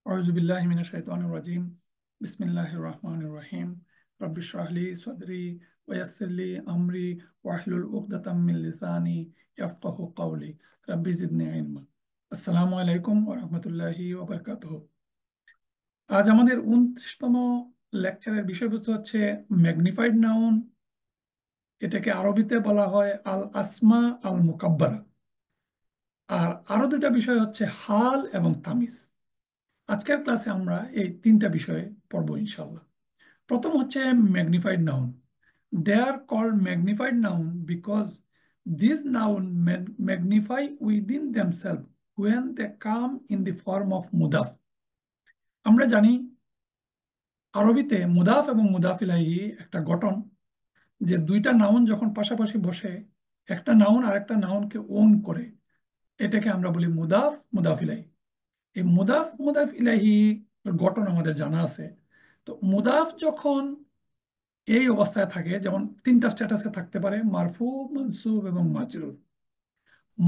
أعوذ بالله من الشيطان الرجيم بسم الله الرحمن الرحيم رب اشرح لي صدري ويسر لي أمري واحلل عقدة من لساني يفقه قولي ربي زدني علما আসসালামু আলাইকুম ওয়া রাহমাতুল্লাহি ওয়া বারাকাতুহু। আজ আমাদের 29তম লেকচারের বিষয়বস্তু হচ্ছে ম্যাগনিফাইড নাউন। এটাকে আরবিতে বলা হয় আল আসমা আল মুকাব্বারা। আর আরো দুটা বিষয় হচ্ছে হাল এবং তামিজ। আজকের ক্লাসে আমরা এই তিনটা বিষয়ে পড়বো ইনশাল্লাহ। প্রথম হচ্ছে magnified noun. They are called magnified noun because this noun magnify within themselves when they come in the form of মুদাফ। আমরা জানি আরবিতে মুদাফ এবং মুদাফ ইলাইহি একটা গঠন, যে দুইটা নাউন যখন পাশাপাশি বসে একটা নাউন আরেকটা নাউনকে ওন করে, এটাকে আমরা বলি মুদাফ মুদাফ ইলাইহি। এই মুদাফ মুদাফ ইলাইহি গঠন আমাদের জানা আছে। তো মুদাফ যখন এই অবস্থায় থাকে, যেমন তিনটা স্ট্যাটাসে থাকতে পারে: মারফু, মানসুব এবং মাজরুর।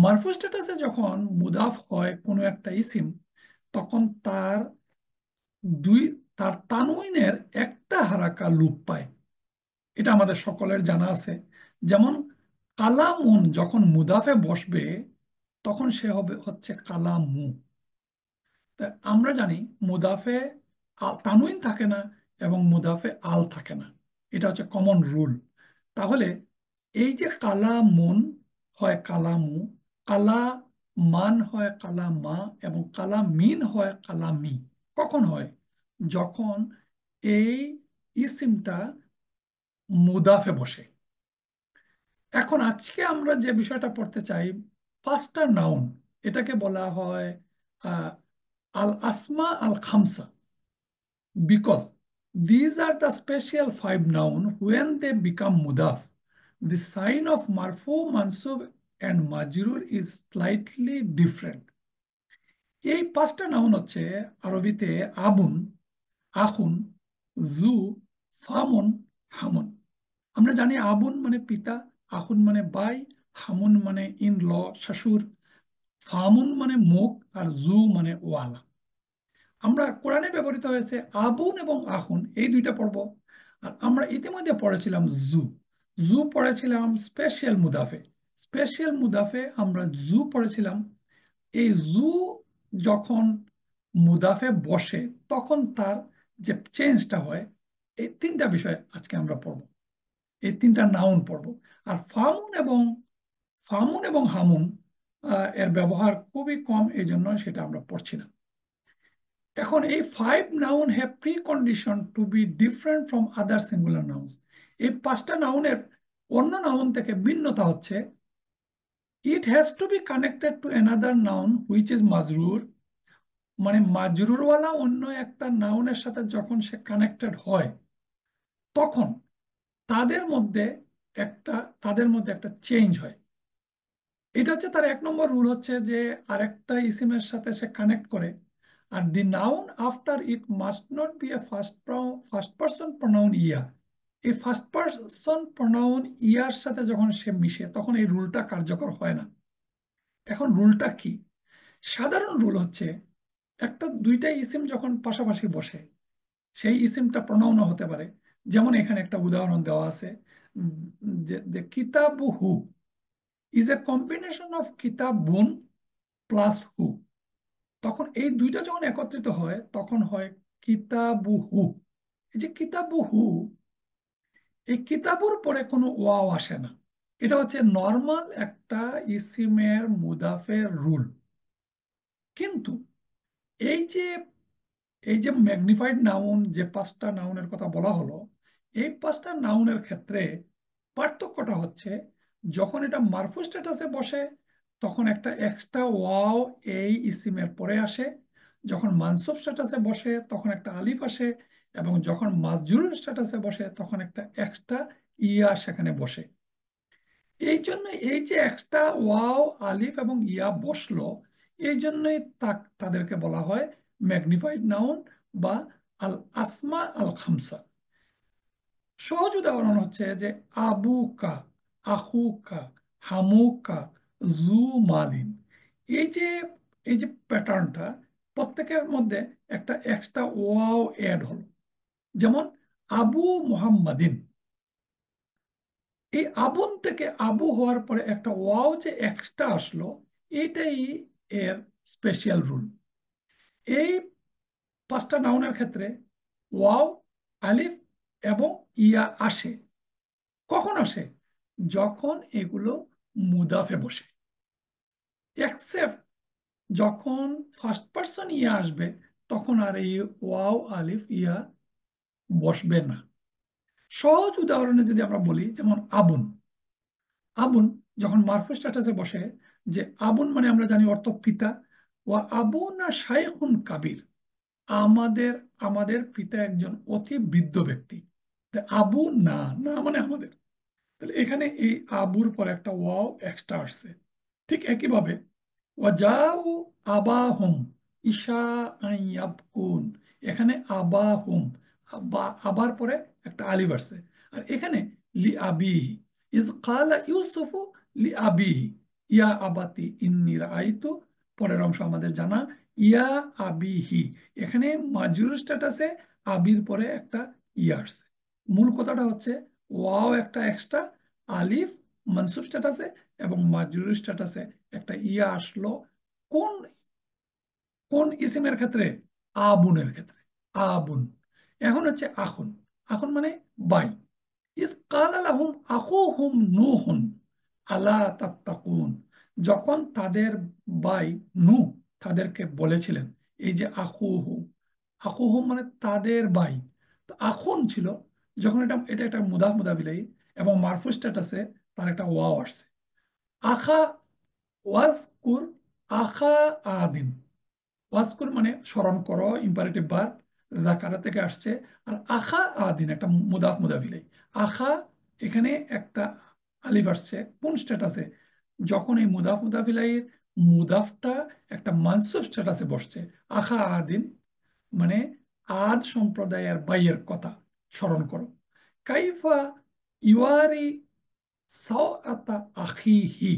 মারফু স্ট্যাটাসে যখন মুদাফ হয় কোনো একটা ইসিম, তখন দুই তার তানউইনের একটা হারাকা লুপ পায়। এটা আমাদের সকলের জানা আছে। যেমন কালামুন যখন মুদাফে বসবে, তখন সে হচ্ছে কালামু। তা আমরা জানি মুদাফে তানউইন থাকে না এবং মুদাফে আল থাকে না। এটা হচ্ছে কমন রুল। তাহলে এই যে কালামুন হয় কালামু, কালা মান হয় কালামা এবং কালামিন হয় কালামি। কখন হয়? যখন এই ইসিমটা মুদাফে বসে। এখন আজকে আমরা যে বিষয়টা পড়তে চাই, পাঁচটা নাউন, এটাকে বলা হয় আহ, আল আসমা আল খামসা, because these are the special five noun when they become mudaf. The sign of marfu, mansub and majrur is slightly different. এই পাঁচটা নাউন হচ্ছে আরবিতে আবুন, আখুন, জু, ফামুন, হামুন। আমরা জানি আবুন মানে পিতা, আখুন মানে ভাই, হামুন মানে ইন ল শ্বশুর, ফামুন মানে মুখ, আর জু মানে ওয়ালা। আমরা কোরআনে ব্যবহৃত হয়েছে আবুন এবং আহুন, এই দুইটা পড়ব। আর আমরা ইতিমধ্যে পড়েছিলাম জু। জু পড়েছিলাম স্পেশাল মুদাফে। স্পেশাল মুদাফে আমরা জু পড়েছিলাম। এই জু যখন মুদাফে বসে, তখন তার যে চেঞ্জটা হয়, এই তিনটা বিষয় আজকে আমরা পড়ব। এই তিনটা নাউন পড়ব। আর ফামুন এবং হামুন এর ব্যবহার খুবই কম, এই জন্য সেটা আমরা পড়ছি না। এখন এই five noun have precondition to be different from other singular nouns. এই পাঁচটা নাউনের অন্য নাউন থেকে ভিন্নতা হচ্ছে: it has to be connected to another noun which is মাজরুর। মানে মাজরুরওয়ালা অন্য একটা নাউনের সাথে যখন সে কানেক্টেড হয়, তখন তাদের মধ্যে একটা তাদের মধ্যে একটা চেঞ্জ হয়। এটা হচ্ছে তার এক নম্বর রুল, হচ্ছে যে আরেকটা ইসিমের সাথে সে কানেক্ট করে। আর the noun after it must not be a first person pronoun ইয়া। এই ফার্স্ট পারসন প্রনাউন ইয়ার সাথে যখন সে মিশে, তখন এই রুলটা কার্যকর হয় না। এখন রুলটা কি? সাধারণ রুল হচ্ছে, দুইটা ইসিম যখন পাশাপাশি বসে, সেই ইসিমটা প্রনাউনও হতে পারে। যেমন এখানে একটা উদাহরণ দেওয়া আছে, যে কিতাবুহু ইজ এ কম্বিনেশন অফ কিতাবুন প্লাস হু। তখন এই দুইটা যখন একত্রিত হয়, তখন হয় কিতাবুহু। এই যে কিতাবুহু, এই কিতাবুর পরে কোনো ওয়াও আসে না। এটা হচ্ছে নর্মাল একটা ইসিমের মুদাফের রুল। কিন্তু এই যে এই যে ম্যাগনিফাইড নাউন, যে পাঁচটা নাউনের কথা বলা হলো, এই পাঁচটা নাউনের ক্ষেত্রে পার্থক্যটা হচ্ছে, যখন এটা মারফু স্ট্যাটাসে বসে, তখন একটা এক্সট্রা ওয়াও এই ইসিমের পরে আসে। যখন মানসুব স্ট্যাটাসে বসে, তখন একটা আলিফ আসে। এবং যখন মাজরুর স্ট্যাটাসে বসে, তখন একটা এক্সট্রা ইয়া সেখানে বসে। এই জন্য এই যে এক্সট্রা ওয়াও, আলিফ এবং ইয়া বসলো, এই জন্যই তাদেরকে বলা হয় ম্যাগনিফাইড নাউন বা আল আসমা আল খামসা। সহজ উদাহরণ হচ্ছে যে আবুকা, আহুকা, হামুকা, জু মালিন। এই যে এই যে প্যাটার্নটা, প্রত্যেকের মধ্যে একটা এক্সট্রা ওয়াও অ্যাড হলো। যেমন আবু মুহাম্মাদিন, এই আবুন থেকে আবু হওয়ার পরে একটা ওয়াও যে এক্সট্রা আসলো, এটাই এর স্পেশাল রুল। এই পাঁচটা নাউনের ক্ষেত্রে ওয়াও, আলিফ এবং ইয়া আসে। কখন আসে? যখন এগুলো মুদাফে বসে। এক্সেপ্ট যখন ফার্স্ট পার্সন ইয়া আসবে, তখন আর এই ওয়াও আলিফ ইয়া বসবে না। সহজ উদাহরণে যদি আমরা বলি, যেমন আবুন। আবুন যখন মারফু স্ট্যাটাসে বসে, যে আবুন মানে আমরা জানি অর্থ পিতা। ওয়া আবুনা শাইখুন কাবির, আমাদের আমাদের পিতা একজন অতি বৃদ্ধ ব্যক্তি। তা আবু না, না মানে আমাদের। তাহলে এখানে এই আবুর পর একটা ওয়াও এক্সট্রা আসছে। ঠিক একইভাবে ওয়াজাউ আবাহুম ঈশা আইয়াবকুন, এখানে আবাহুম, আবার পরে একটা আলিফ আসছে। আর এখানে লি আবিহি, ইজ কালা ইউসুফু লি আবিহি ইয়া আবাতি ইন্নী রাআইতু, পরের অংশ আমাদের জানা, ইয়া আবিহি। এখানে মাজরুর স্ট্যাটাসে আবির পরে একটা ইয়া আসছে। মূল কথাটা হচ্ছে ওয়াও একটা এক্সট্রা, আলিফ মানসুব স্ট্যাটাসে এবং মাজরুর স্ট্যাটাসে একটা ইয়া আসলো। কোন কোন ইসিমের ক্ষেত্রে? আবুনের ক্ষেত্রে। আবুন। এখন হচ্ছে আখুন। আখুন মানে ভাই। ইস কাল আলাহুম আখুহুম নূহুন আলা তাত্তাকুন, যখন তাদের ভাই নূহ তাদেরকে বলেছিলেন। এই যে আখুহু, আখুহু মানে তাদের ভাই। তো আখুন ছিল, যখন এটা এটা একটা মুদাফ মুদাফিলাই এবং মারফু স্ট্যাটাসে তার একটা ওয়াও আসছে। আখা, ওয়াজকুর আখা আদিন। ওয়াজকুর মানে স্মরণ করো, ইম্পারেটিভ ভার্ব, যাকারা থেকে আসছে। আর আখা আদিন একটা মুদাফ মুদাফিলাই। আখা, এখানে একটা আলিফ আসছে কোন স্ট্যাটাসে? যখন এই মুদাফ মুদাফিলাইয়ের মুদাফটা একটা মানসুব স্ট্যাটাসে বসছে। আখা আদিন মানে আদ সম্প্রদায়ের বাইয়ের কথা স্মরণ করো। কাইফা ইউয়ারি সাওআতা আখিহি,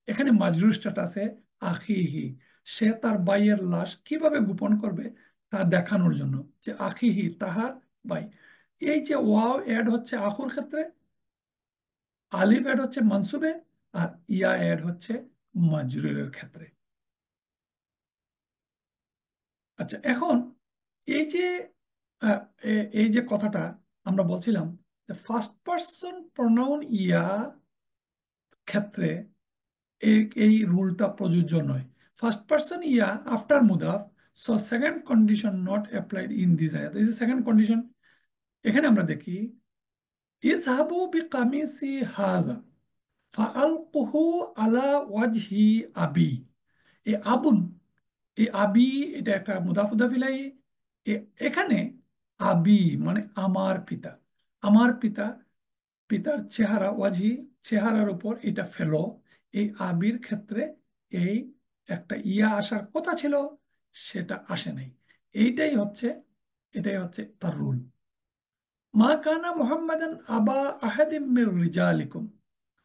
এখানে মাজরুর স্ট্যাটাসে আখিহি, সে তার ভাইয়ের লাশ কিভাবে গোপন করবে তা দেখানোর জন্য, যে আখিহি তাহার ভাই। এই যে ওয়াও অ্যাড হচ্ছে আখুর ক্ষেত্রে, আলিফ অ্যাড হচ্ছে মানসুবে, আর ইয়া অ্যাড হচ্ছে মাজরুরের ক্ষেত্রে। আচ্ছা, এখন এই যে আহ, এই যে কথাটা আমরা বলছিলাম, যে ফার্স্ট পার্সন প্রনাউন ইয়া ক্ষেত্রে এই এই রুলটা প্রযোজ্য নয়। ফার্স্ট পার্সন ইয়া আফটার মুদাফ, so second condition not applied in this আয়াত। এই যে সেকেন্ড কন্ডিশন, এখানে আমরা দেখি ইযহাবু বিকামিসি হাযা ফাআলকুহু আলা ওয়াজহি আবি। এই আবুন, এই আবি, এটা একটা মুদাফ মুদাফ ইলাইহি। এখানে আবি মানে আমার পিতা। আমার পিতা, পিতার চেহারা, ওয়াজহি চেহারার উপর এটা ফেলো। এই আবির ক্ষেত্রে এই একটা ইয়া আসার কথা ছিল, সেটা আসে নাই। এইটাই হচ্ছে এটাই হচ্ছে তার রুল। মা কানা মুহাম্মাদান আবা আহাদিম মির রিজালিকুম,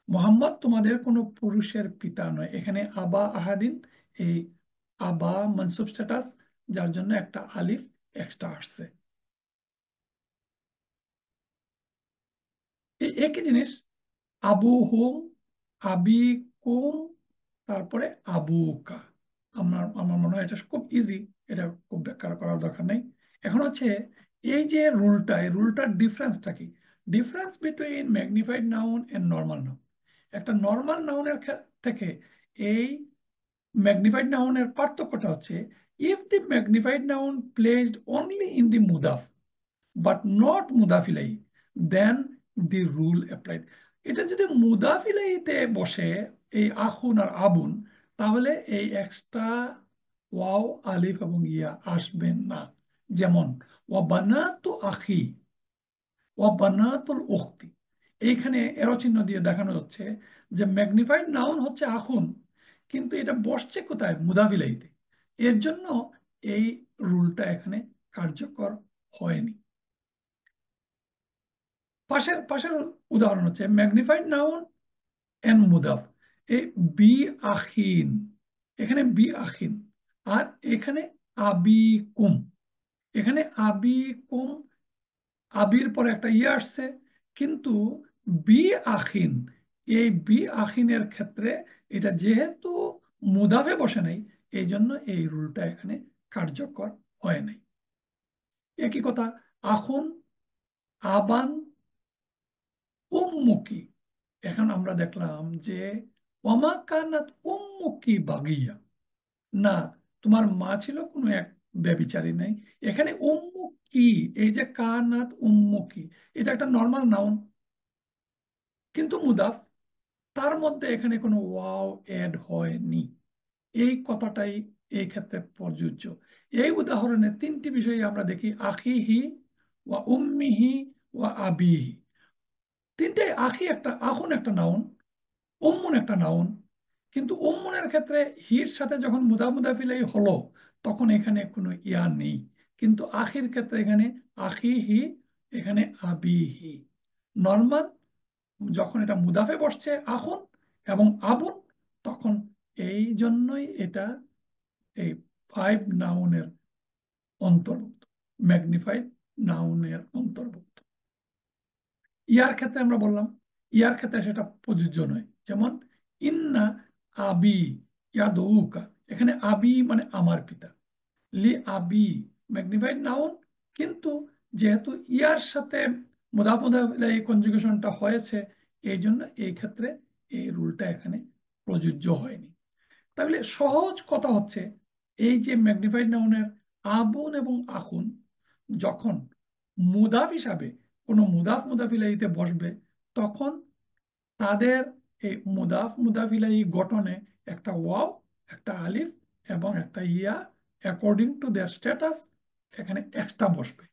মোহাম্মদ তোমাদের কোনো পুরুষের পিতা নয়। এখানে আবা আহাদিন, এই আবা মানসুব স্ট্যাটাস, যার জন্য একটা আলিফ এক্সট্রা আসছে। এই একই জিনিস আবু হুম, আবি কুম, তারপরে আবুকা। আমার আমার মনে হয় এটা খুব ইজি, এটা খুব ব্যাখ্যা করার দরকার নেই। এখন হচ্ছে এই যে রুলটা, এই রুলটার ডিফারেন্সটা কি? Difference between magnified noun and normal noun. একটা নর্মাল নাউনের থেকে এই ম্যাগনিফাইড নাউনের পার্থক্যটা হচ্ছে, if the magnified noun placed only in the মুদাফ বাট নট মুদাফিলাই, দেন দি রুল অ্যাপ্লাইড। এটা যদি মুদাফিলাইতে বসে, এই আখুন আর আবুন, তাহলে এই এক্সট্রা ওয়াও আলিফ এবং ইয়া আসবে না। যেমন ওয়া বানাতু আখি, ওয়া বানাতুল উখতি, এইখানে এরো চিহ্ন দিয়ে দেখানো যাচ্ছে যে ম্যাগনিফাইড নাউন হচ্ছে আখুন, কিন্তু এটা বসছে কোথায়? মুদাফিলাইতে। এর জন্য এই রুলটা এখানে কার্যকর হয়নি। পাশের পাশের উদাহরণ হচ্ছে ম্যাগনিফাইড নাউন এন্ড মুদাফ। এই বি আখিন, এখানে বি আখিন, আর এখানে আবিকুম। এখানে আবিকুম, আবির পরে একটা ইয়ে আসছে, কিন্তু বি আখিন, এই বি আখিনের ক্ষেত্রে এটা যেহেতু মুদাফে বসে নাই, এই জন্য এই রুলটা এখানে কার্যকর হয় নাই। একই কথা, আখুন, আবান, উম্মুকি। এখন আমরা দেখলাম যে ওমা কানাত উম্মুকি বাগিয়া, না, তোমার মা ছিল কোনো এক ব্যভিচারী নাই। এখানে উম্মুকি, এই যে কানাত উম্মুকি, এটা একটা নর্মাল নাউন কিন্তু মুদাফ, তার মধ্যে এখানে কোনো ওয়াও এড হয়নি। এই কথাটাই এই ক্ষেত্রে প্রযোজ্য। এই উদাহরণে তিনটি বিষয় আমরা দেখি, আখিহি ওয়া উম্মিহি ওয়া আবিহি। তিনটাই, আখি একটা, আখুন একটা নাউন, উম্মুন একটা নাউন, কিন্তু উম্মুনের ক্ষেত্রে হির সাথে যখন মুদাফিলাই হলো, তখন এখানে কোনো ইয়া নেই। কিন্তু আখির ক্ষেত্রে এখানে আখিহি, এখানে আবিহি। নর্মাল যখন এটা মুদাফে বসছে আখুন এবং আবুন, তখন এই জন্যই এটা এই ফাইভ নাউনের অন্তর্ভুক্ত, ম্যাগনিফাইড নাউনের অন্তর্ভুক্ত। ইয়ার ক্ষেত্রে আমরা বললাম, ইয়ার ক্ষেত্রে সেটা প্রযোজ্য নয়। যেমন ইন্না আবি ইয়াদৌকা, এখানে আবি মানে আমার পিতা, লি আবি ম্যাগনিফাইড নাউন, কিন্তু যেহেতু ইয়ার সাথে মুদাফ মুদাফ এই কনজুগেশনটা হয়েছে, এই জন্য এই ক্ষেত্রে এই রুলটা এখানে প্রযোজ্য হয়নি। তাহলে সহজ কথা হচ্ছে, এই যে ম্যাগনিফাইড নাউনের আবুন এবং আখুন যখন মুদাফ হিসাবে কোনো মুদাফ মুদাফিলাইতে বসবে, তখন তাদের এই মুদাফ মুদাফিলাই গঠনে একটা ওয়াও, একটা আলিফ এবং একটা ইয়া অ্যাকর্ডিং টু দেয়ার স্ট্যাটাস এখানে এক্সট্রা বসবে।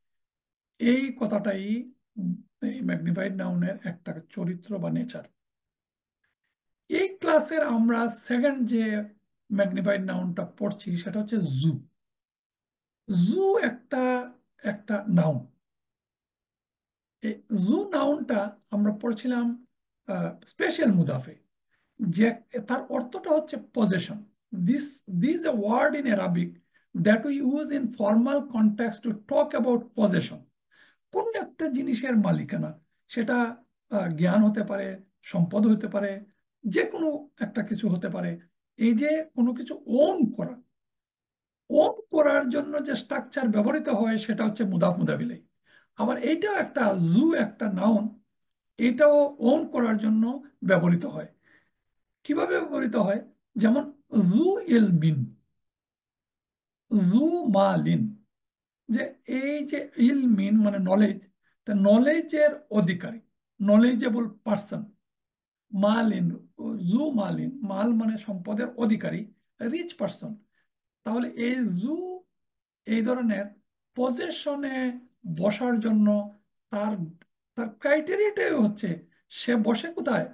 এই কথাটাই এই ম্যাগনিফাইড নাউনের একটা চরিত্র বা নেচার। এই ক্লাসের আমরা সেকেন্ড যে ম্যাগনিফাইড নাউনটা পড়ছি সেটা হচ্ছে জু। জু একটা একটা নাউন। এই জু নাউনটা আমরা পড়ছিলাম স্পেশাল মুদাফে, যে তার অর্থটা হচ্ছে possession. This this a word in Arabic that we use in formal context to talk about possession. কোনো একটা জিনিসের মালিকানা, সেটা জ্ঞান হতে পারে, সম্পদ হতে পারে, যে কোনো একটা কিছু হতে পারে। এই যে কোনো কিছু ওন করা, ওন করার জন্য যে স্ট্রাকচার ব্যবহৃত হয় সেটা হচ্ছে মুদাফ মুদাফিলাই। আবার এইটাও একটা জু একটা নাউন, এটাও ওন করার জন্য ব্যবহৃত হয়। কিভাবে ব্যবহৃত হয়? যেমন জু ইলমিন, জু মালিন, যে এই যে ইলমিন মানে নলেজ, তা নলেজের অধিকারী, নলেজেবল পার্সন। মালিন, জু মালিন, মাল মানে সম্পদের অধিকারী, রিচ পার্সন। তাহলে এই জু এই ধরনের পজেশনে বসার জন্য তার তার ক্রাইটেরিয়াটাই হচ্ছে সে বসে কোথায়?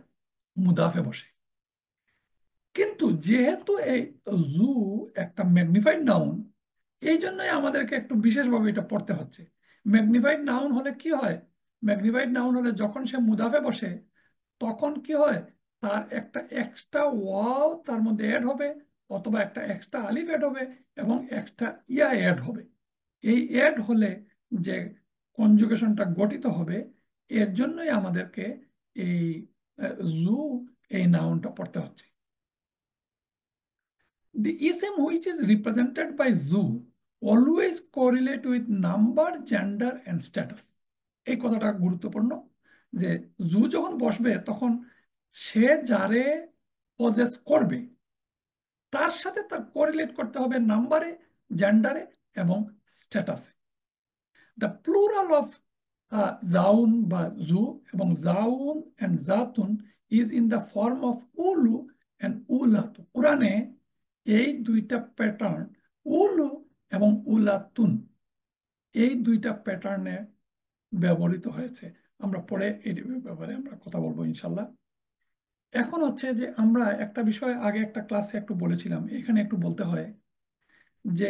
মুদাফে বসে। কিন্তু যেহেতু এই জু একটা ম্যাগনিফাইড নাউন, এই জন্যই আমাদেরকে একটু বিশেষভাবে এটা পড়তে হচ্ছে। ম্যাগনিফাইড নাউন হলে কি হয়? ম্যাগনিফাইড নাউন হলে যখন সে মুদাফে বসে, তখন কি হয়? তার একটা এক্সট্রা ওয়াও তার মধ্যে অ্যাড হবে, অথবা একটা এক্সট্রা আলিফ অ্যাড হবে, এবং এক্সট্রা ইয়া অ্যাড হবে। এই অ্যাড হলে যে কনজুগেশনটা গঠিত হবে, এর জন্যই আমাদেরকে এই জু এই নাউনটা পড়তে হচ্ছে। The ism which is represented by zoo always correlate with number, gender and status. এই কথাটা গুরুত্বপূর্ণ, যে জু যখন বসবে তখন সে যারে পজেস করবে তার সাথে তার কোরিলেট করতে হবে নাম্বারে, জেন্ডারে এবং স্ট্যাটাসে। দ্য প্লুরাল অফ জাউন বা জু এবং জাউন অ্যান্ড জাতুন is in the form of উলু অ্যান্ড উলাতু। কোরআনে এই দুইটা প্যাটার্ন, উলু এবং উলাতুন, এই দুইটা প্যাটার্নে ব্যবহৃত হয়েছে। আমরা পরে এই ব্যাপারে আমরা কথা বলবো ইনশাল্লাহ। এখন হচ্ছে যে আমরা একটা বিষয় আগে একটা ক্লাসে একটু বলেছিলাম, এখানে একটু বলতে হয় যে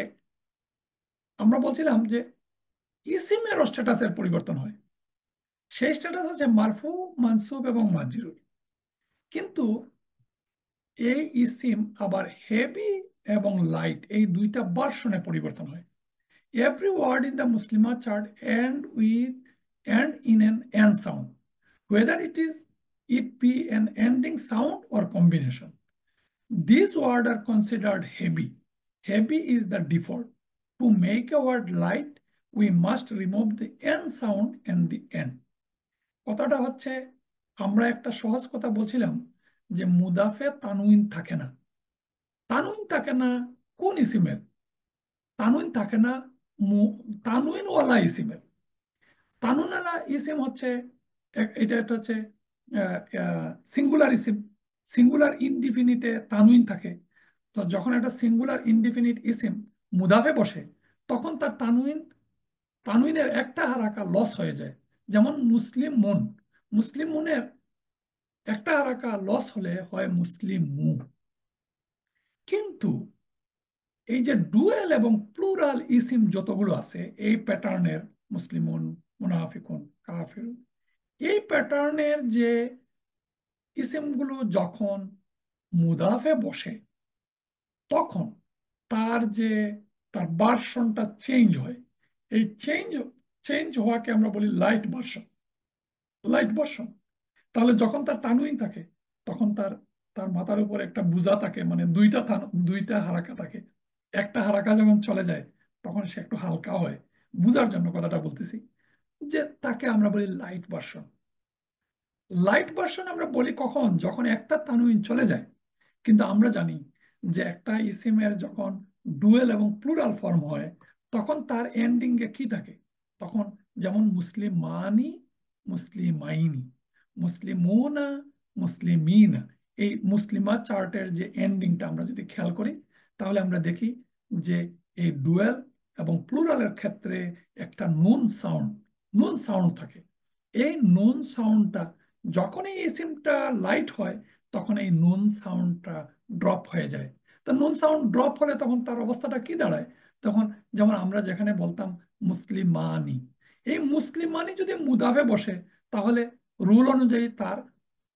আমরা বলছিলাম যে ইসিমেরও স্ট্যাটাসের পরিবর্তন হয়। সেই স্ট্যাটাস হচ্ছে মারফু, মানসুব এবং মাজরুর। কিন্তু এই ইসিম আবার হেভি এবং লাইট এই দুইটা ভার্সনে পরিবর্তন হয়। Every word in the Muslima chart end in an N sound, whether it be an ending sound or combination. These words are considered heavy. Heavy is the default. To make a word light, we must remove the N sound and the N. কথাটা হচ্ছে, আমরা একটা সহজ কথা বলছিলাম যে মুদাফে তানউইন থাকে না। তানউইন থাকে না কোন ইসিমের? তানউইন থাকে না তানউইনওয়ালা ইসিমের। তানুনালা ইসিম হচ্ছে এটা একটা হচ্ছে সিঙ্গুলার ইসিম। সিঙ্গুলার ইনডিফিনিটে তানুইন থাকে। তো যখন একটা সিঙ্গুলার ইনডিফিনিট ইসিম মুদাফে বসে, তখন তার তানুইনের একটা হারাকা লস হয়ে যায়। যেমন মুসলিম মুন, মুসলিম মুনের একটা হারাকা লস হলে হয় মুসলিম মু। কিন্তু এই যে ডুয়েল এবং প্লুরাল ইসিম যতগুলো আছে এই প্যাটার্নের, মুসলিমুন, মুনাফিকুন, কাফির, এই প্যাটার্নের যে ইসিমগুলো যখন মুদাফে বসে, তখন তার ভার্সনটা চেঞ্জ হয়। এই চেঞ্জ হওয়াকে আমরা বলি লাইট ভার্সন। Light version. তাহলে যখন তার তানউইন থাকে, তখন তার তার মাথার উপর একটা বুজা থাকে, মানে দুইটা হারাকা থাকে। একটা হারাকা যখন চলে যায়, তখন সে একটু হালকা হয়। বুঝার জন্য কথাটা বলতেছি, যে তাকে আমরা বলি লাইট ভার্সন। লাইট ভার্সন আমরা বলি কখন? যখন একটা তানউইন চলে যায়। কিন্তু আমরা জানি যে একটা ইসিমের যখন ডুয়েল এবং প্লুরাল ফর্ম হয়, তখন তার এন্ডিং এ কি থাকে? তখন যেমন মুসলিমানি, মুসলিমাইনি, মুসলিমুনা, মুসলিমিনা, এই মুসলিমা চার্টের যে এন্ডিংটা আমরা যদি খেয়াল করি, তাহলে আমরা দেখি যে এই ডুয়েল এবং প্লুরালের ক্ষেত্রে একটা নুন সাউন্ড থাকে। এই নুন সাউন্ডটা যখনই এই সিমটা লাইট হয়, তখন এই নুন সাউন্ডটা ড্রপ হয়ে যায়। তো নুন সাউন্ড ড্রপ হলে তখন তার অবস্থাটা কি দাঁড়ায়? তখন যেমন আমরা যেখানে বলতাম মুসলিমানি, এই মুসলিমানি যদি মুদাফে বসে, তাহলে রুল অনুযায়ী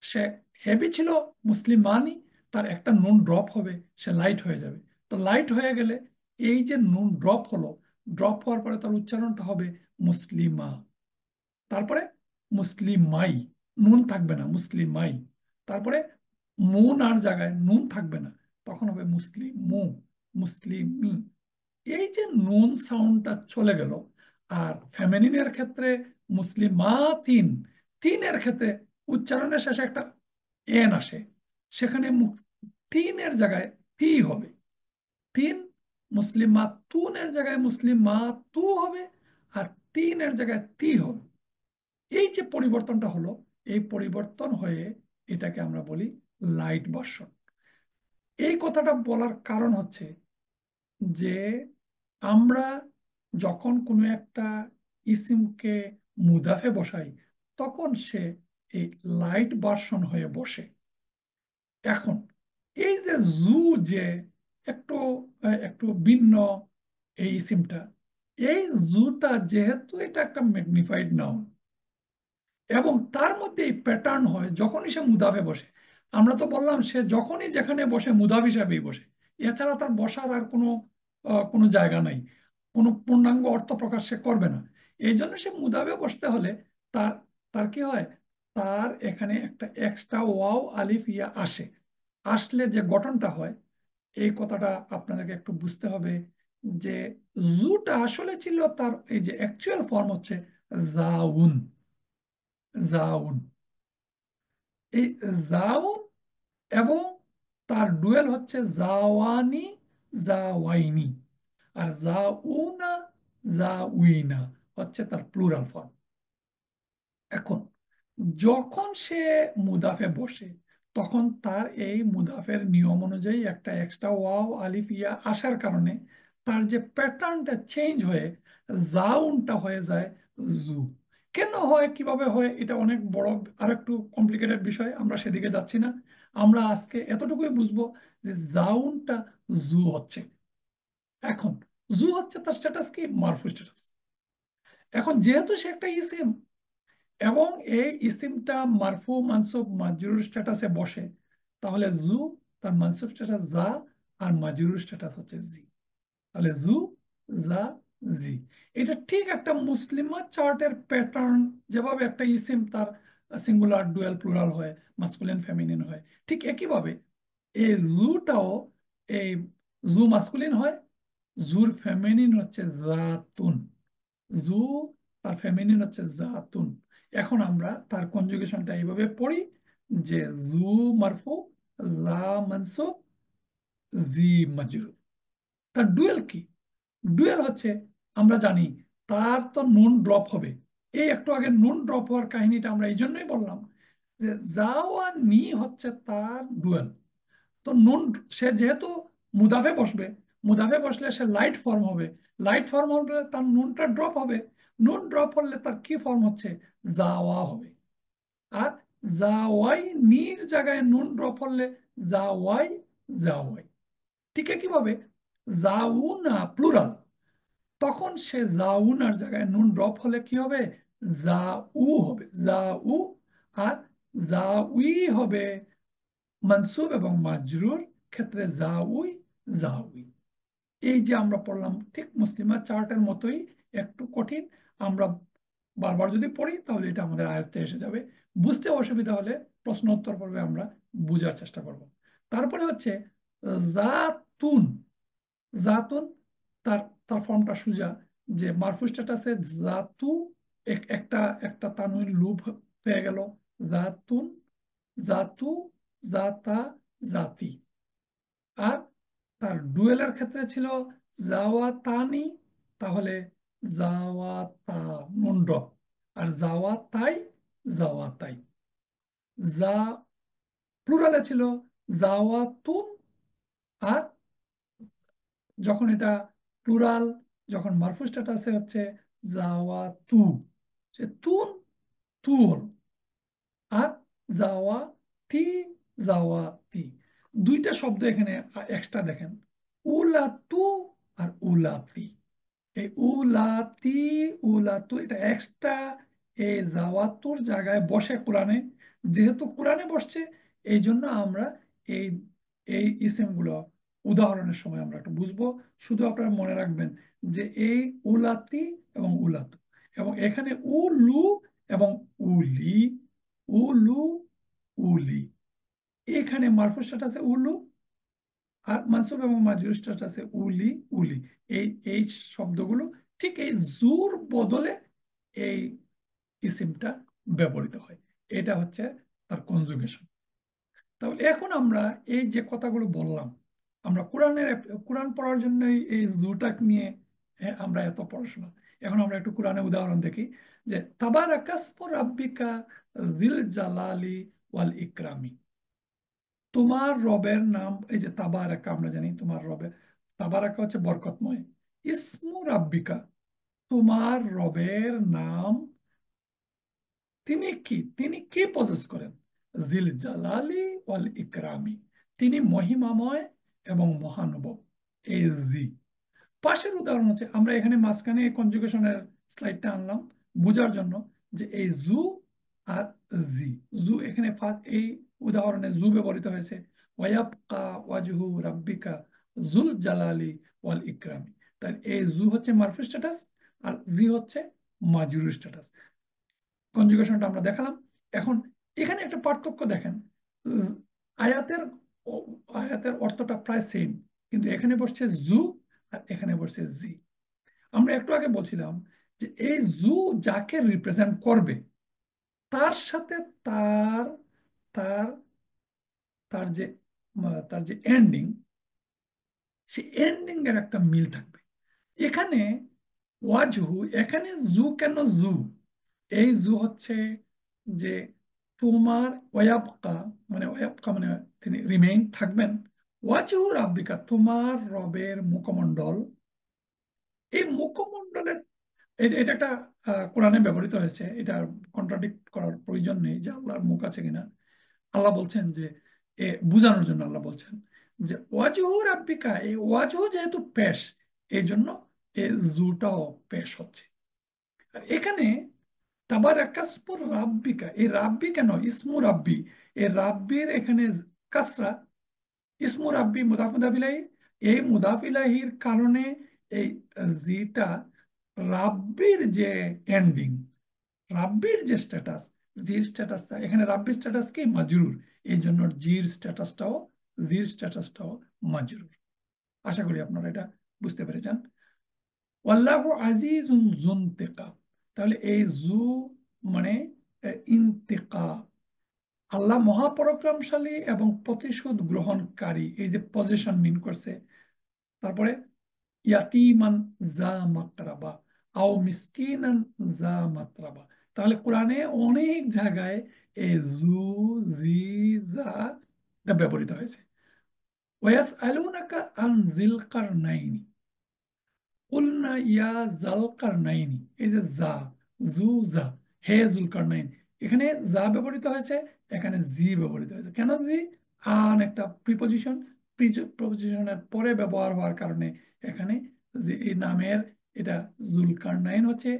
সে হেভি ছিল মুসলিমানি, তার একটা নুন ড্রপ হবে, সে লাইট হয়ে যাবে। তো লাইট হয়ে গেলে এই যে নুন ড্রপ হলো, ড্রপ হওয়ার পরে তার উচ্চারণটা হবে মুসলিমা। তারপরে মুসলিমাই, নুন থাকবে না, মুসলিমাই। তারপরে মুন আর জায়গায় নুন থাকবে না, তখন হবে মুসলিমু, মুসলিমি। এই যে নুন সাউন্ডটা চলে গেল। আর ফেমিনিনের ক্ষেত্রে মুসলিমাতিন, তিনের ক্ষেত্রে উচ্চারণের শেষে একটা এন আসে, সেখানে তিনের জায়গায় তি হবে। তিন, মুসলিমাতুনের জায়গায় মুসলিমাতু হবে, আর তিনের জায়গায় তি হবে। এই যে পরিবর্তনটা হলো, এই পরিবর্তন হয়ে এটাকে আমরা বলি লাইট ভার্সন। এই কথাটা বলার কারণ হচ্ছে যে আমরা যখন কোনো একটা ইসিমকে মুদাফে বসাই, তখন সে এই লাইট ভার্সন হয়ে বসে। এখন এই যে জু, যে একটু একটু ভিন্ন এই ইসিমটা, এই জুটা যেহেতু এটা একটা ম্যাগনিফাইড নাউন, এবং তার মধ্যে এই প্যাটার্ন হয় যখনই সে মুদাফে বসে। আমরা তো বললাম সে যখনই যেখানে বসে মুদাফ হিসাবেই বসে, এছাড়া তার বসার আর কোনো জায়গা নাই, কোনো পূর্ণাঙ্গ অর্থ প্রকাশ সে করবে না। এই জন্য সে মুদাফে বসতে হলে তার তার কি হয়? তার এখানে একটা এক্সট্রা ওয়াও আলিফ ইয়া আসে। আসলে যে গঠনটা হয়, এই কথাটা আপনাদেরকে একটু বুঝতে হবে, যে জুটা আসলে ছিল তার এই যে অ্যাকচুয়াল ফর্ম হচ্ছে জাউন। জাউন, এই জাউন, এবং তার ডুয়েল হচ্ছে জাওয়ানি, জাওয়াইনি। আর জাউনা, জাউইনা হচ্ছে তার প্লুরাল ফর্ম। এখন যখন সে মুদাফে বসে, তখন তার এই মুদাফের নিয়ম অনুযায়ী একটা এক্সট্রা ওয়াও আলিফ ইয়া আসার কারণে তার যে প্যাটার্নটা চেঞ্জ হয়ে জাউনটা হয়ে যায় জু। কেন হয়, কিভাবে হয়, এটা অনেক বড় আর একটু কমপ্লিকেটেড বিষয়, আমরা সেদিকে যাচ্ছি না। আমরা আজকে এতটুকুই বুঝবো যে জাউনটা জু হচ্ছে। এখন জু হচ্ছে তার স্ট্যাটাস কি? মারফু স্ট্যাটাস। এখন যেহেতু সে একটা ইসিম, এবং এই ইসিমটা মারফু মানসুব মাজরুর স্ট্যাটাসে বসে, তাহলে জু তার মানসুব স্ট্যাটাস যা, আর মাজরুর স্ট্যাটাস হচ্ছে জি। তাহলে জু, জা, জি। এটা ঠিক একটা মুসলিমা চার্টের প্যাটার্ন, যেভাবে একটা ইসিম তার সিঙ্গুলার ডুয়াল প্লুরাল হয়, মাস্কুলিন ফেমিনিন হয়, ঠিক একইভাবে এই জুটাও, এই জু মাস্কুলিন হয়, জুর ফেমিনিন হচ্ছে জাতুন। জু, তার ফেমিনিন হচ্ছে জাতুন। এখন আমরা তার কনজুগেশনটা এইভাবে পড়ি যে জু মারফু, জা মানসুব, জি মাজরুর। তার ডুয়েল কি? ডুয়েল হচ্ছে, আমরা জানি তার তো নুন ড্রপ হবে। এই একটু আগে নুন ড্রপ হওয়ার কাহিনীটা আমরা এই জন্যই বললাম যে জাওয়া নি হচ্ছে তার ডুয়েল। তো নুন, সে যেহেতু মুদাফে বসবে, মুদাফে বসলে সে লাইট ফর্ম হবে, লাইট ফর্ম হলে তার নুনটা ড্রপ হবে, নুন ড্রপ হলে তার কি ফর্ম হচ্ছে? জাওয়া হবে। আর জাওয়াই নির জায়গায় নুন ড্রপ হলে জাওয়াই, জাওয়াই। ঠিক কিভাবে জাউনা প্লুরাল, তখন সে জাউনার জায়গায় নুন ড্রপ হলে কি হবে? জাউ হবে, জাউ। আর জাউই হবে মানসুব এবং মাজরুর ক্ষেত্রে জাউই, জাউই। এই যে আমরা পড়লাম ঠিক মুসলিমা চার্টের মতোই, একটু কঠিন। আমরা বারবার যদি পড়ি তাহলে এটা আমাদের আয়ত্তে এসে যাবে। বুঝতে অসুবিধা হলে প্রশ্ন উত্তর পর্বে আমরা বোঝার চেষ্টা করব। তারপরে হচ্ছে জাতুন। জাতুন, তার তার ফর্মটা সোজা, যে মারফু স্ট্যাটাসে জাতু, একটা একটা তানউইন লুপ হয়ে গেল, জাতুন, জাতু, জাতা, জাতি। আর তার ডুয়েলের ক্ষেত্রে ছিল জাওয়াতানি, তাহলে জাওয়াতা নুন ড্রপ। আর জাওয়াতাই, জাওয়াতাই। যা প্লুরালে ছিল জাওয়াতুন। আর যখন এটা প্লুরাল, যখন মারফু স্ট্যাটাসে হচ্ছে জাওয়াতু, সে তুন, তু হল। আর জাওয়া তি, জাওয়া তি। দুইটা শব্দ এখানে এক্সট্রা দেখেন, উলাতু আর উলাতি। এই উলাতি, উলাতু এটা এক্সট্রা এই জাওয়াতুর জায়গায় বসে কোরআনে। যেহেতু কোরআনে বসছে, এই জন্য আমরা এই এই ইসিমগুলো উদাহরণের সময় আমরা একটু বুঝবো। শুধু আপনারা মনে রাখবেন যে এই উলাতি এবং উলাতু, এবং এখানে উলু এবং উলি, উলু, উলি। এখানে মারফু স্ট্যাটাসে উলু, আর মানসুব এবং মাজরুর স্ট্যাটাসে উলি, উলি। এই এই শব্দগুলো ঠিক এই জুর বদলে এই ইসিমটা ব্যবহৃত হয়। এটা হচ্ছে তার কনজুগেশন। তাহলে এখন আমরা এই যে কথাগুলো বললাম, আমরা কোরআন পড়ার জন্য এই জুটা নিয়ে আমরা এত পড়াশোনা। এখন আমরা একটু কোরআনের উদাহরণ দেখি, যে তাবারাকাসমু রাব্বিকা জিল জালালি ওয়াল ইকরামি। তোমার রবের নাম, এই যে তাবারাকা, আমরা জানি তোমার রবের, তাবারাকা হচ্ছে বরকতময়। ইসমু রাব্বিকা, তোমার রবের নাম। তিনি কি পজেস করেন? জিল জালালি ওয়াল ইকরামি, তিনি মহিমাময় এবং মহানুভব। এই জি। পাশের উদাহরণ হচ্ছে, আমরা এখানে মাঝখানে কনজুগেশনের স্লাইডটা আনলাম বোঝার জন্য, যে এই জু আর জি। জু এখানে এই উদাহরণে জু ব্যবহৃত হয়েছে, ওয়ায়াবকা ওয়াজহু রাব্বিকা জুল জালালি ওয়াল ইকরামি। তাই এই জু হচ্ছে মারফু স্ট্যাটাস, আর জি হচ্ছে মাজরুর স্ট্যাটাস। কনজুগেশনটা আমরা দেখালাম। এখন এখানে একটা পার্থক্য দেখেন, উম, আয়াতের আয়াতের অর্থটা প্রায় সেম, কিন্তু এখানে বসছে জু আর এখানে বসছে জি। আমরা একটু আগে বলছিলাম যে এই জু যাকে রিপ্রেজেন্ট করবে, তার সাথে তার তার তার যে তার যে এন্ডিং, সে এন্ডিং এর একটা মিল থাকবে। এখানে ওয়াজহু, এখানে জু কেন জু? এই জু হচ্ছে যে তোমার ওয়াবকা, মানে ওয়াবকা মানে তিনি রিমেইন থাকবেন। ওয়াজহু রাব্বিকা, তোমার রবের মুখমণ্ডল। এই মুখমণ্ডলের এটা একটা কোরআনে ব্যবহৃত হয়েছে, এটা কন্ট্রাডিক্ট করার প্রয়োজন নেই যে আল্লাহর মুখ আছে কিনা। আল্লাহ বলছেন যে বোঝানোর জন্য আল্লাহ বলছেন যে ওয়াজহু রাব্বিকা, এই ওয়াজহু যেহেতু পেশ, এই জন্য এই জুটাও পেশ হচ্ছে। আর এখানে তাবারাকাসমু রাব্বিকা, এই রাব্বি কেন? ইসমু রাব্বি, এই রাব্বির এখানে কাসরা, ইসমু রাব্বি মুদাফ মুদাফ ইলাইহি, এই মুদাফ ইলাহির কারণে এই জিটা রাব্বির যে এন্ডিং, রাব্বির যে স্ট্যাটাস, জির স্ট্যাটাসটা এখানে, রাব্বির স্ট্যাটাস কি মাজরুর, এই জন্য জির স্ট্যাটাসটাও মাজরুর। আশা করি আপনারা এটা বুঝতে পেরেছেন। ওয়াল্লাহু আজিজুন যুনতিকাম, তাহলে এই জু মানে ইন্তিকাম, আল্লাহ মহাপরাক্রমশালী এবং প্রতিশোধ গ্রহণকারী, এই যে পজিশন মিন করছে। তারপরে ইয়াতিমান যা মাকরাবা আও মিসকিনান যা মাতরাবা, তাহলে কোরআনে অনেক জায়গায় এই জু, জি, যা এটা ব্যবহৃত হয়েছে। ওয়াস আলুনাকা আন জিল কারনাইনি কুলনা ইয়া জাল কারনাইনি, এই যে যা, জু, যা, হে জুল কারনাইন, এখানে যা ব্যবহৃত হয়েছে, এখানে জি ব্যবহৃত হয়েছে। কেন জি? আন একটা প্রিপজিশন, প্রিপজিশনের পরে ব্যবহার হওয়ার কারণে এখানে যে এই নামের, এটা জুল কারনাইন হচ্ছে,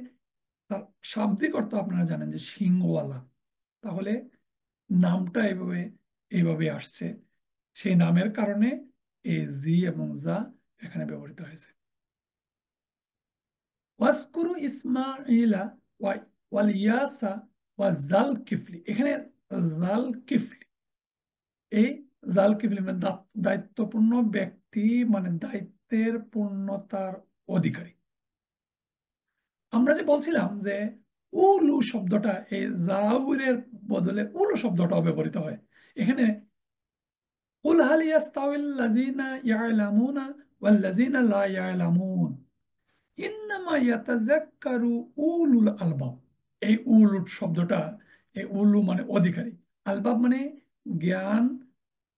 তার শাব্দিক অর্থ আপনারা জানেন যে সিংওয়ালা। তাহলে নামটা এইভাবে এইভাবে আসছে, সেই নামের কারণে এই জি এবং যা এখানে ব্যবহৃত হয়েছে। ওয়াজকুরু ইসমাইলা ওয়াল ইয়াসা ওয়া জাল কিফলি, এখানে জাল কিফলি, এই জাল কিফলি মানে দায়িত্বপূর্ণ ব্যক্তি, মানে দায়িত্বের পূর্ণতার অধিকারী। আমরা যে বলছিলাম যে উলু শব্দটা, এই জাউরের বদলে উলু শব্দটাও ব্যবহৃত হয় এখানে। কুল হাল ইয়াস্তাউিল লাযিনা ইয়ালামুনা ওয়াল লাযিনা লা ইয়ালামুন ইন্নামা ইয়াতাযাক্কারু উলুল আলবাব, এই উলুল শব্দটা, এই উলু মানে অধিকারী, আলবাব মানে জ্ঞান,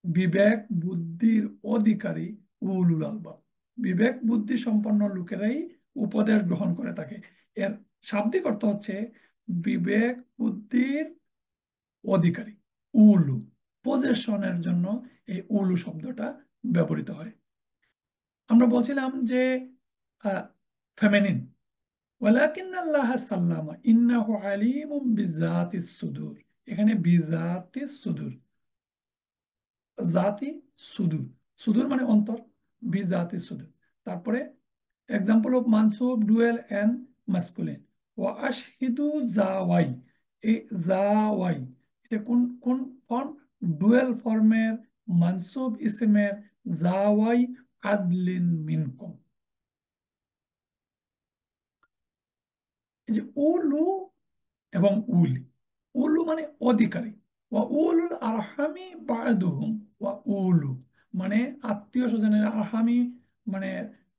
বিবেক বুদ্ধির অধিকারী, উলুল আলবাব, বিবেক বুদ্ধি সম্পন্ন লোকেরাই উপদেশ গ্রহণ করে থাকে। এর শাব্দিক অর্থ হচ্ছে বিবেক বুদ্ধির অধিকারী, উলু, পজেশনের জন্য এই উলু শব্দটা ব্যবহৃত হয়। আমরা বলছিলাম যে ফেমিনিন, ওয়ালাকিন আল্লাহ সাল্লামা ইন্নাহু আলিমুম বিজাতিস সুদূর, এখানে বিজাতিস সুদূর, জাতি সুদূর, সুদূর মানে অন্তর, বিজাতিস সুদূর। তারপরে এক্সাম্পল অফ মানসুব ডুয়েল এন্ড মাসকুলিন, ওয়া আশহিদু জাওয়াই, এই জাওয়াই এটা কোন কোন ফর্ম? ডুয়েল ফর্মের মানসুব ইসমের জাওয়াই আদলিন মিনকুম। এই যে উলু এবং উলি, উলু মানে অধিকারী, ওয়া উলুল আরহামি বা'দুহুম, ওয়া উলু মানে আত্মীয় স্বজনের, আরহামি মানে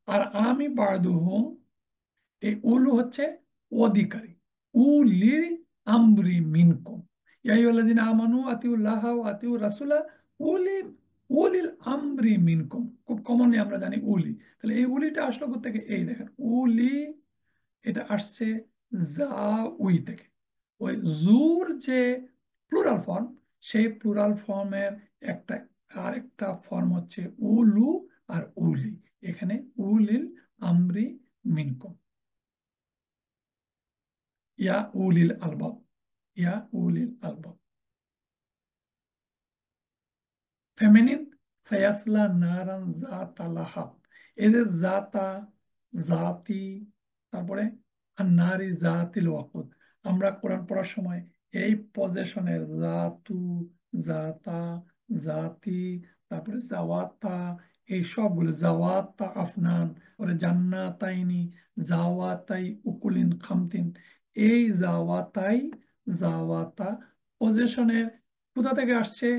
আর আমি বা'দুহুম, এই উলু হচ্ছে অধিকারী, উলি আমরি মিনকুম, ইয়া আইয়ুহাল্লাযিনা আমানু আতিউল্লাহ ওয়া আতিউর রাসূলা উলি উলিল আমরি মিনকুম, খুব কমনলি আমরা জানি উলি। তাহলে এই উলিটা আসলো কোথা থেকে? এই দেখেন উলি, এটা আসছে যা উই থেকে। ওই জুর যে প্লুরাল ফর্ম, সেই প্লুরাল ফর্মের একটা আরেকটা ফর্ম হচ্ছে উলু আর উলি, এখানে উলিল আমরি মিনকুম, ইয়া উলিল আলবাব, ইয়া উলিল আলবাব। ফেমিনিন সায়াসলা নারান জাতা লাহাব, এদের জাতা, জাতি, তারপরে আর নারী জাতিল ওয়াকুদ, আমরা কোরআন পড়ার সময় এই পজেশনের জাতু, জাতা, জাতি, তারপরে জাওয়াতা, এই সবগুলো জাওয়াতা আফনান, ওরে জান্নাতাইনি, জাওয়াতাই উকুলিন খামতিন, এই জাওয়াতাই, জাওয়াতা পজেশনের কোথা থেকে আসছে?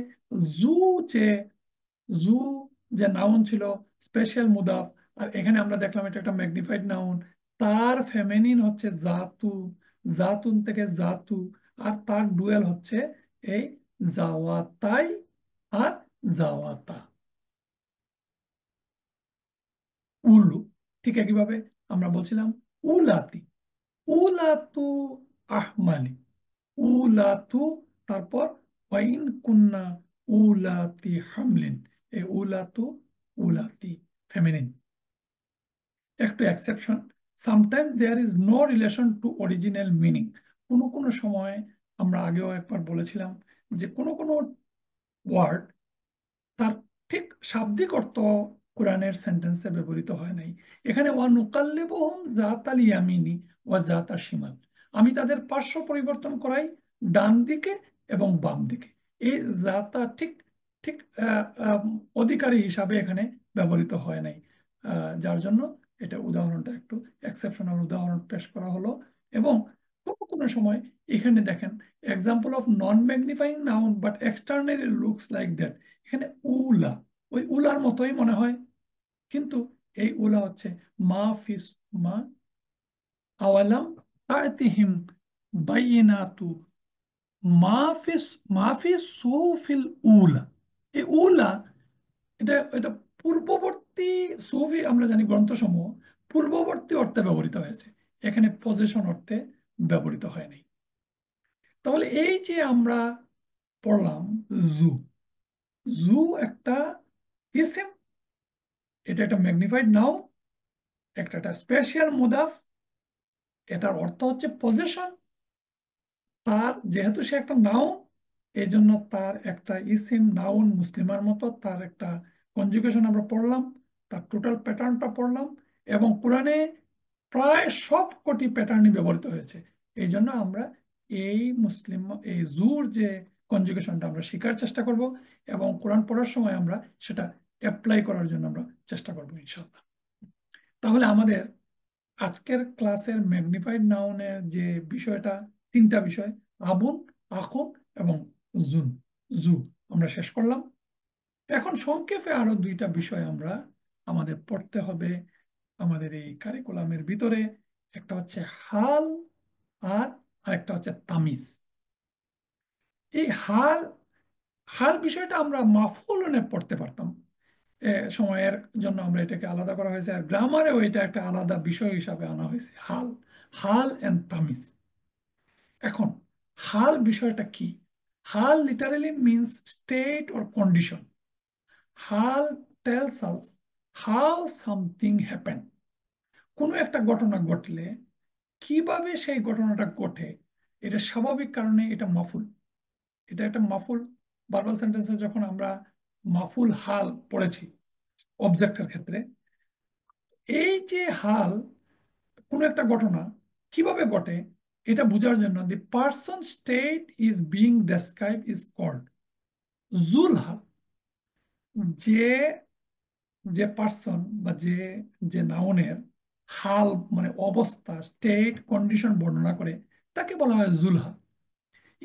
জু যে, জু যে নাউন ছিল স্পেশাল মুদাফ, আর এখানে আমরা দেখলাম এটা একটা ম্যাগনিফাইড নাউন, তার ফেমিনিন হচ্ছে জাতু, জাতুন থেকে জাতু, আর তার ডুয়েল হচ্ছে এই জাওয়াতাই আর জাওয়াতা, উলু। ঠিক একইভাবে আমরা বলছিলাম উলাতি, উলাতু আহমালি, উলাতু, তারপর ওয়াইন কুন্না উলাতি হামলিন, এই উলাতু, উলাতি ফেমিনিন। একটু exception, sometimes there is no relation to original meaning, কোনো কোনো সময়, আমরা আগেও একবার বলেছিলাম যে কোনো কোনো ওয়ার্ড তার ঠিক শাব্দিক অর্থ কোরআনের সেন্টেন্সে ব্যবহৃত হয় নাই। এখানে ওয়ানুকাল্লিবুহুম যাতাল ইয়ামিনি ওয়া যাতাল শিমাল, আমি তাদের পার্শ্ব পরিবর্তন করাই ডান দিকে এবং বাম দিকে। এই যাতা ঠিক ঠিক অধিকারী হিসাবে এখানে ব্যবহৃত হয় নাই, যার জন্য এটা উদাহরণটা একটু এক্সেপশনাল উদাহরণ পেশ করা হলো। এবং কোনো কোনো সময় এখানে দেখেন example of non magnifying noun but externally looks like that, এখানে উলা, ওই উলার মতোই মনে হয়, কিন্তু এই উলা হচ্ছে মা ফিস মা আওয়ালাম তাতিহিম বাইনাতু মাফিস মাফিস সুফিল উলা। এই উলা, এটা এটা পূর্ববর্তী, সুফি আমরা জানি গ্রন্থসমূহ পূর্ববর্তী অর্থে ব্যবহৃত হয়েছে, এখানে পজিশন অর্থে ব্যবহৃত হয় নাই। তাহলে এই যে আমরা পড়লাম জু, জু একটা ইসিম, এটা একটা ম্যাগনিফাইড নাউন, একটা স্পেশাল মুদাফ, এটার অর্থ হচ্ছে পজিশন। তার যেহেতু সে একটা নাউন, এই জন্য তার একটা ইসিম নাউন মুসলিমার মতো তার একটা কনজুগেশন আমরা পড়লাম, তার টোটাল প্যাটার্নটা পড়লাম, এবং কোরআনে প্রায় সব কটি প্যাটার্নই ব্যবহৃত হয়েছে। এই জন্য আমরা এই মুসলিম এই জুর যে কনজুগেশনটা আমরা শেখার চেষ্টা করব, এবং কোরআন পড়ার সময় আমরা সেটা অ্যাপ্লাই করার জন্য আমরা চেষ্টা করবো ইনশাল্লাহ। তাহলে আমাদের আজকের ক্লাসের ম্যাগনিফাইড নাউনের যে বিষয়টা, তিনটা বিষয়, আবুন, আখুন এবং জুন, জু, আমরা শেষ করলাম। এখন সংক্ষেপে আরো দুইটা বিষয় আমরা আমাদের পড়তে হবে আমাদের এই কারিকুলামের ভিতরে। একটা হচ্ছে হাল, আর আরেকটা হচ্ছে তামিজ। এই হাল, হাল বিষয়টা আমরা মাফউলনে পড়তে পারতাম, সময়ের জন্য আমরা এটাকে আলাদা করা হয়েছে, আর গ্রামারেও এটা একটা আলাদা বিষয় হিসাবে আনা হয়েছে, হাল, হাল এন্ড তামিজ। এখন হাল বিষয়টা কি? হাল literally means state or condition. হাল tells us how something happen. কোনো একটা ঘটনা ঘটলে কিভাবে সেই ঘটনাটা ঘটে, এটা স্বাভাবিক কারণে এটা মাফুল, এটা একটা মাফুল। ভার্বাল সেন্টেন্সে যখন আমরা মাফুল হাল পড়েছি অবজেক্টের ক্ষেত্রে, এই যে হাল, কোনো একটা ঘটনা কিভাবে ঘটে এটা বোঝার জন্য the person state is being describe is called জুল হাল। যে যে পার্সন বা যে যে নাউনের হাল মানে অবস্থা, স্টেট, কন্ডিশন বর্ণনা করে, তাকে বলা হয় জুলহাল।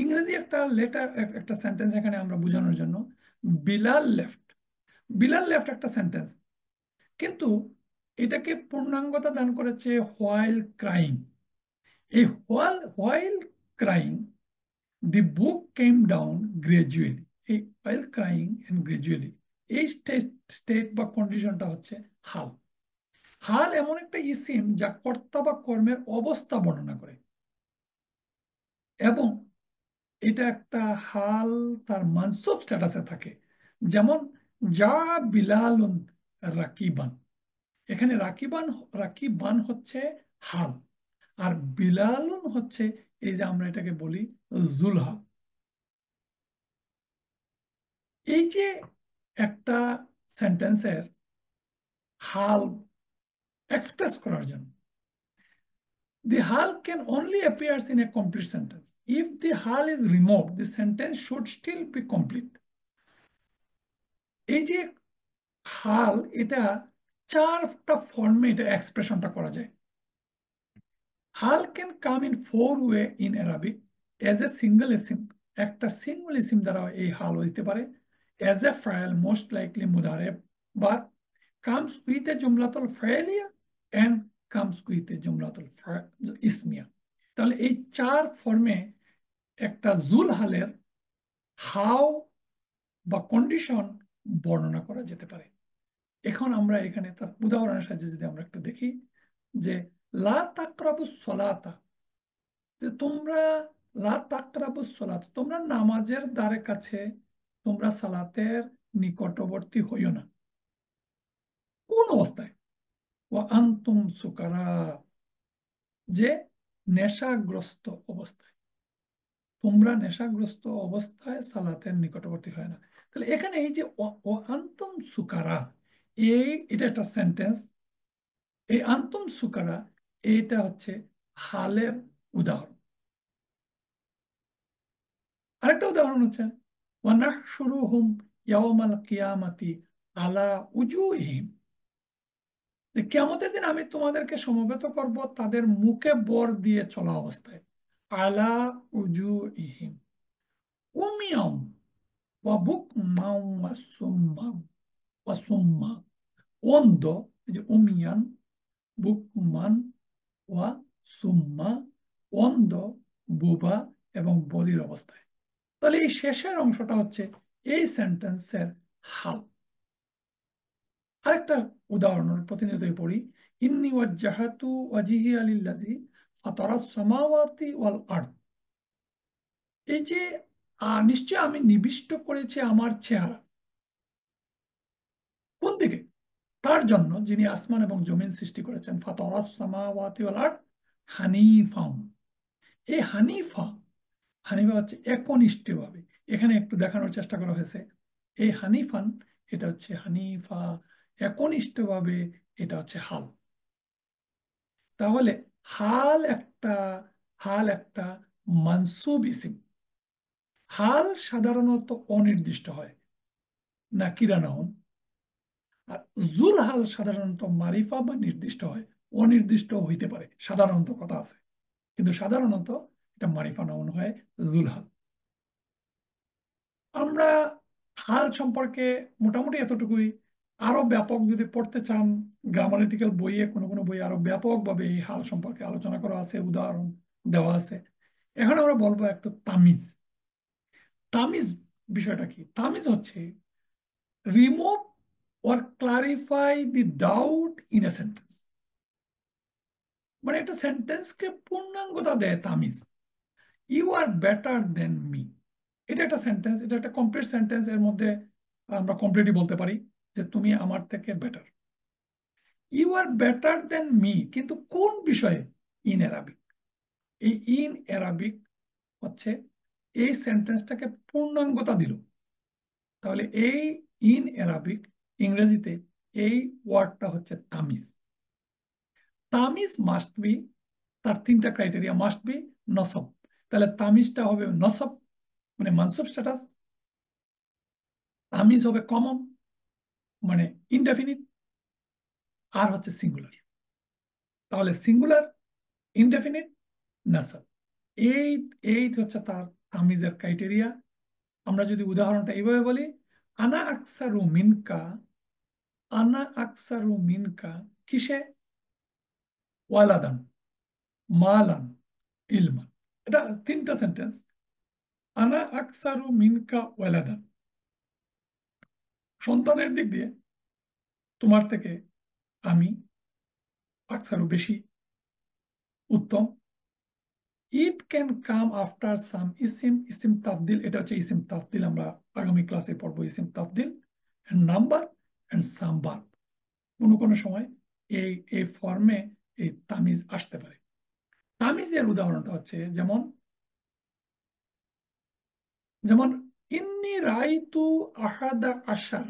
ইংরেজি একটা লেটার, একটা সেন্টেন্স এখানে আমরা বোঝানোর জন্য, বিলাল লেফট, বিলাল লেফট একটা সেন্টেন্স, কিন্তু এটাকে পূর্ণাঙ্গতা দান করেছে হোয়াইল ক্রাইং। এই হোয়াইল ক্রাইং দি বুক কেম ডাউন গ্রাজুয়ালি, এই হোয়াইল ক্রাইং এন্ড গ্রাজুয়ালি, এই স্টেট বা কন্ডিশনটা হচ্ছে হাল। হাল এমন একটা ইসিম যা কর্তা বা কর্মের অবস্থা বর্ণনা করে, এবং এটা একটা হাল তার মানসুব স্ট্যাটাসে থাকে। যেমন যা বিলালুন রাকিবান, এখানে রাকিবান, রাকিবান হচ্ছে হাল, আর বিলালুন হচ্ছে এই যে আমরা এটাকে বলি জুলহা। এই যে একটা সেন্টেন্সের হাল এক্সপ্রেস করার জন্য, the hull can only appears in a complete sentence. If the hull is removed, the sentence should still be complete. এই যে হাল, এটা চারটা ফর্মে এটা এক্সপ্রেশনটা করা যায়। হাল can come in four way in Arabic, as a single ইসিম, একটা সিঙ্গল ইসিম দ্বারা এই হাল হইতে পারে, এজ এ ফাইল মোস্ট লাইকলি মুদারে, বা কামস উইথ এ জুমলাতুল ফাইলিয়া এন্ড কামস উইথ এ জুমলাতুল ইসমিয়া। তাহলে এই চার ফর্মে একটা জুল হালের হাও বা কন্ডিশন বর্ণনা করা যেতে পারে। এখন আমরা এখানে তার উদাহরণের সাহায্যে যদি আমরা একটু দেখি, যে লা তাকরাবুস সলাতা, যে তোমরা, লা তাকরাবুস সলাতা, তোমরা নামাজের দ্বারে কাছে, তোমরা সালাতের নিকটবর্তী হইও না। কোন অবস্থায়? ওয়া আনতুম সুকারা, যে নেশাগ্রস্ত অবস্থায়, তোমরা নেশাগ্রস্ত অবস্থায় সালাতের নিকটবর্তী হয় না। তাহলে এখানে এই যে ও আনতুম সুকারা, এটা একটা সেন্টেন্স। এই আন্তুম সুকারা, এইটা হচ্ছে হালের উদাহরণ। আরেকটা উদাহরণ হচ্ছে ওয়ানাহশুরুহুম ইয়াওমাল কিয়ামাতি আলা উজুহিম, যে কিয়ামতের দিন আমি তোমাদেরকে সমবেত করব তাদের মুখে বর দিয়ে চলা অবস্থায়। আলা উজুহিম উমিয়াম ওয়া বুকমাম ওয়া সুম্মাম ওয়া সুম্মা, অন্ধ, এই যে উমিয়ান, বুকমান ওয়া সুম্মা, অন্ধ, বুবা এবং বধির অবস্থায়। তাহলে এই শেষের অংশটা হচ্ছে এই সেন্টেন্সের হাল। আরেকটা উদাহরণের প্রতিনিয়তই পড়ি, ইন্নি ওয়াজ্জাহাতু ওয়াজিহিয়া লিল্লাযী ফাতারাস সামাওয়াতি ওয়াল আরদ। এই যে নিশ্চয় আমি নিবিষ্ট করেছি আমার চেহারা কোন দিকে, তার জন্য যিনি আসমান এবং জমিন সৃষ্টি করেছেন। ফাতারাস সামাওয়াতি ওয়াল আরদ হানিফাম। এই হানিফা, হানিফা হচ্ছে একনিষ্ঠভাবে। এখানে একটু দেখানোর চেষ্টা করা হয়েছে এই হানিফান, এটা হচ্ছে হানিফা, একনিষ্ঠভাবে, এটা হচ্ছে হাল। তাহলে হাল একটা, হাল একটা মানসুব ইসিম। হাল সাধারণত অনির্দিষ্ট হয়, নাকিরা নাউন। আর জুল হাল সাধারণত মারিফা বা নির্দিষ্ট হয়, অনির্দিষ্ট হইতে পারে, সাধারণত কথা আছে, কিন্তু সাধারণত এটা মারিফা নাউন হয়, জুল হাল। আমরা হাল সম্পর্কে মোটামুটি এতটুকুই। আরো ব্যাপক যদি পড়তে চান, গ্রামাটিক্যাল বইয়ে কোনো কোনো বই আরো ব্যাপকভাবে এই হাল সম্পর্কে আলোচনা করা আছে, উদাহরণ দেওয়া আছে। এখন আমরা বলবো একটু তামিজ। তামিজ বিষয়টা কি? তামিজ হচ্ছে remove or clarify the doubt in a sentence. মানে একটা সেন্টেন্সকে পূর্ণাঙ্গতা দেয় তামিজ। You are better than me, এটা একটা সেন্টেন্স, এটা একটা কমপ্লিট সেন্টেন্স। এর মধ্যে আমরা কমপ্লিটলি বলতে পারি যে তুমি আমার থেকে better. You are better than me, কিন্তু কোন বিষয়ে? In Arabic. এই ইন অ্যারাবিক হচ্ছে এই সেন্টেন্সটাকে পূর্ণাঙ্গতা দিল। তাহলে এই ইন অ্যারাবিক, ইংরেজিতে এই ওয়ার্ডটা হচ্ছে তামিজ। তামিজ মাস্ট বি, তার তিনটা ক্রাইটেরিয়া, মাস্ট বি নসব। তাহলে তামিজটা হবে নসব, মানে মানসুব স্ট্যাটাস। তামিজ হবে কমন, মানে ইনডেফিনিট, আর হচ্ছে সিঙ্গুলার। তাহলে সিঙ্গুলার, ইনডেফিনিট, নাসাব, এই এই হচ্ছে তার তামিজের ক্রাইটেরিয়া। আমরা যদি উদাহরণটা এইভাবে বলি, আনা আকসারু মিনকা, আনা আকসারু মিনকা কিসে? ওয়ালাদান, মালান, ইলমান। এটা তিনটা সেন্টেন্স। আনা আকসারু মিনকা ওয়ালাদান, সন্তানের দিক দিয়ে তোমার থেকে আমি আকসারু বেশি, উত্তম। It can come after some ইসিম, ইসিম তাফদিল, এটা হচ্ছে ইসিম তাফদিল, আমরা আগামী ক্লাসে পড়বো ইসিম তাফদিল। নাম্বার অ্যান্ড সাম বাদ, কোনো কোনো সময় এই এই ফর্মে এই তামিজ আসতে পারে। তামিজের উদাহরণটা হচ্ছে যেমন, যেমন ইন্নি রাইতু আহাদা আশার,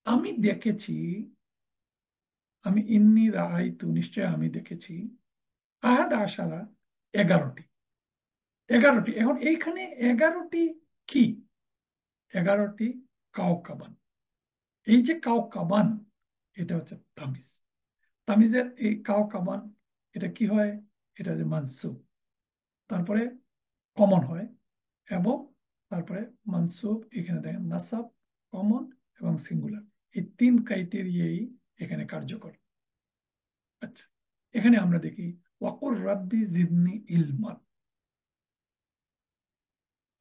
আমি দেখেছি, আমি ইন্নি রাইতু নিশ্চয় আমি দেখেছি, আহাদা আশারা 11টি, 11টি। এখন এইখানে 11টি কি? 11টি কাওকাবান। এই যে কাওকাবান, এটা হচ্ছে তামিজ। তামিজের এই কাওকাবান, এটা কি হয়? এটা হচ্ছে মানসুব, তারপরে কমন হয়, এবং তারপরে মানসুব, এখানে দেখেন নাসাব, কমন এবং সিঙ্গুলার, এই তিন ক্রাইটেরিয়াই এখানে কার্যকর। আচ্ছা, এখানে আমরা দেখি ওয়াকুর রাব্বি জিদনি ইলমান।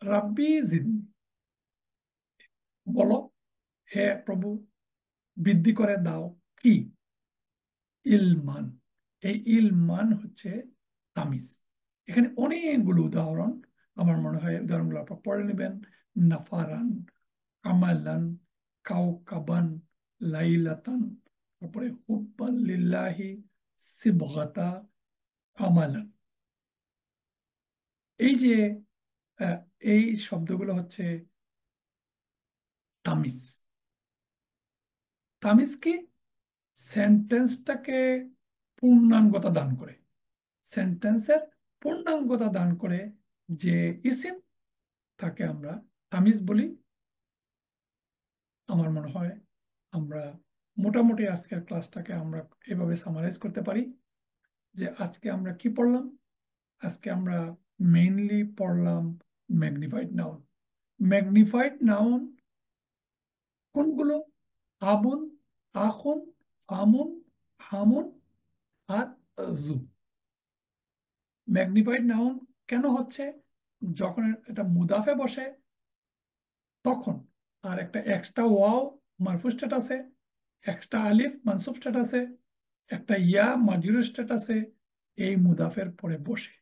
রাব্বি জিদনি, বলো হে প্রভু বৃদ্ধি করে দাও কি? ইলমান। এই ইলমান হচ্ছে তামিজ। এখানে অনেকগুলো উদাহরণ, আমার মনে হয় উদাহরণগুলো আপনারা পড়ে নেবেন। নাফারান, আমালান, কাউকাবান, লাইলাতান, তারপরে হুব্বান লিল্লাহি, সিবগাতা, আমালান। এই যে আহ, এই শব্দগুলো হচ্ছে তামিজ। তামিজ কি? সেন্টেন্সটাকে পূর্ণাঙ্গতা দান করে, সেন্টেন্সের পূর্ণাঙ্গতা দান করে যে ইসিম, তাকে আমরা তামিজ বলি। আমার মনে হয় আমরা মোটামুটি আজকের ক্লাসটাকে আমরা এভাবে সামারাইজ করতে পারি যে আজকে আমরা কি পড়লাম। আজকে আমরা মেইনলি পড়লাম ম্যাগনিফাইড নাউন। ম্যাগনিফাইড নাউন কোনগুলো? আবুন, আখুন, ফামুন, হামুন আর জু। ম্যাগনিফাইড নাউন কেন হচ্ছে? যখন এটা মুদাফে বসে তখন, আর একটা এক্সট্রা ওয়াও মারফু স্ট্যাটাসে, এক্সট্রা আলিফ মানসুব স্ট্যাটাসে, একটা ইয়া মাজরুর স্ট্যাটাসে এই মুদাফের পরে বসে।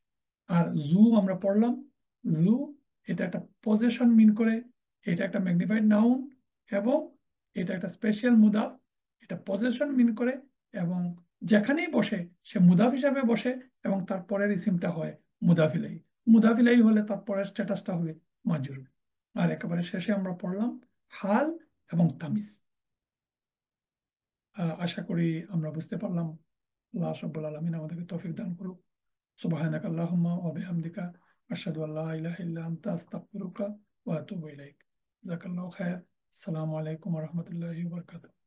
আর জু আমরা পড়লাম, জু এটা একটা পজিশন মিন করে, এটা একটা ম্যাগনিফাইড নাউন এবং এটা একটা স্পেশাল মুদাফ। এটা পজিশন মিন করে এবং যেখানেই বসে সে মুদাফ হিসাবে বসে এবং তারপরের ইসিমটা হয় মুদাফিলাই। মুদাফিলাই হলে তারপরের স্ট্যাটাসটা হবে মাজরুর। আর একেবারে শেষে আমরা পড়লাম হাল এবং তামিজ। আশা করি আমরা বুঝতে পারলাম। আল্লাহ রাব্বুল আলামিন আমাদেরকে তৌফিক দান করুক। সুবহানাকা আল্লাহুম্মা ওয়া বিহামদিকা আশহাদু আল্লা ইলাহা ইল্লা আনতা আস্তাগফিরুকা ওয়া আতুবু ইলাইক। জাযাকাল্লাহু খাইর। আসসালামু আলাইকুম ওয়া রাহমাতুল্লাহি ওয়া বারাকাতুহু।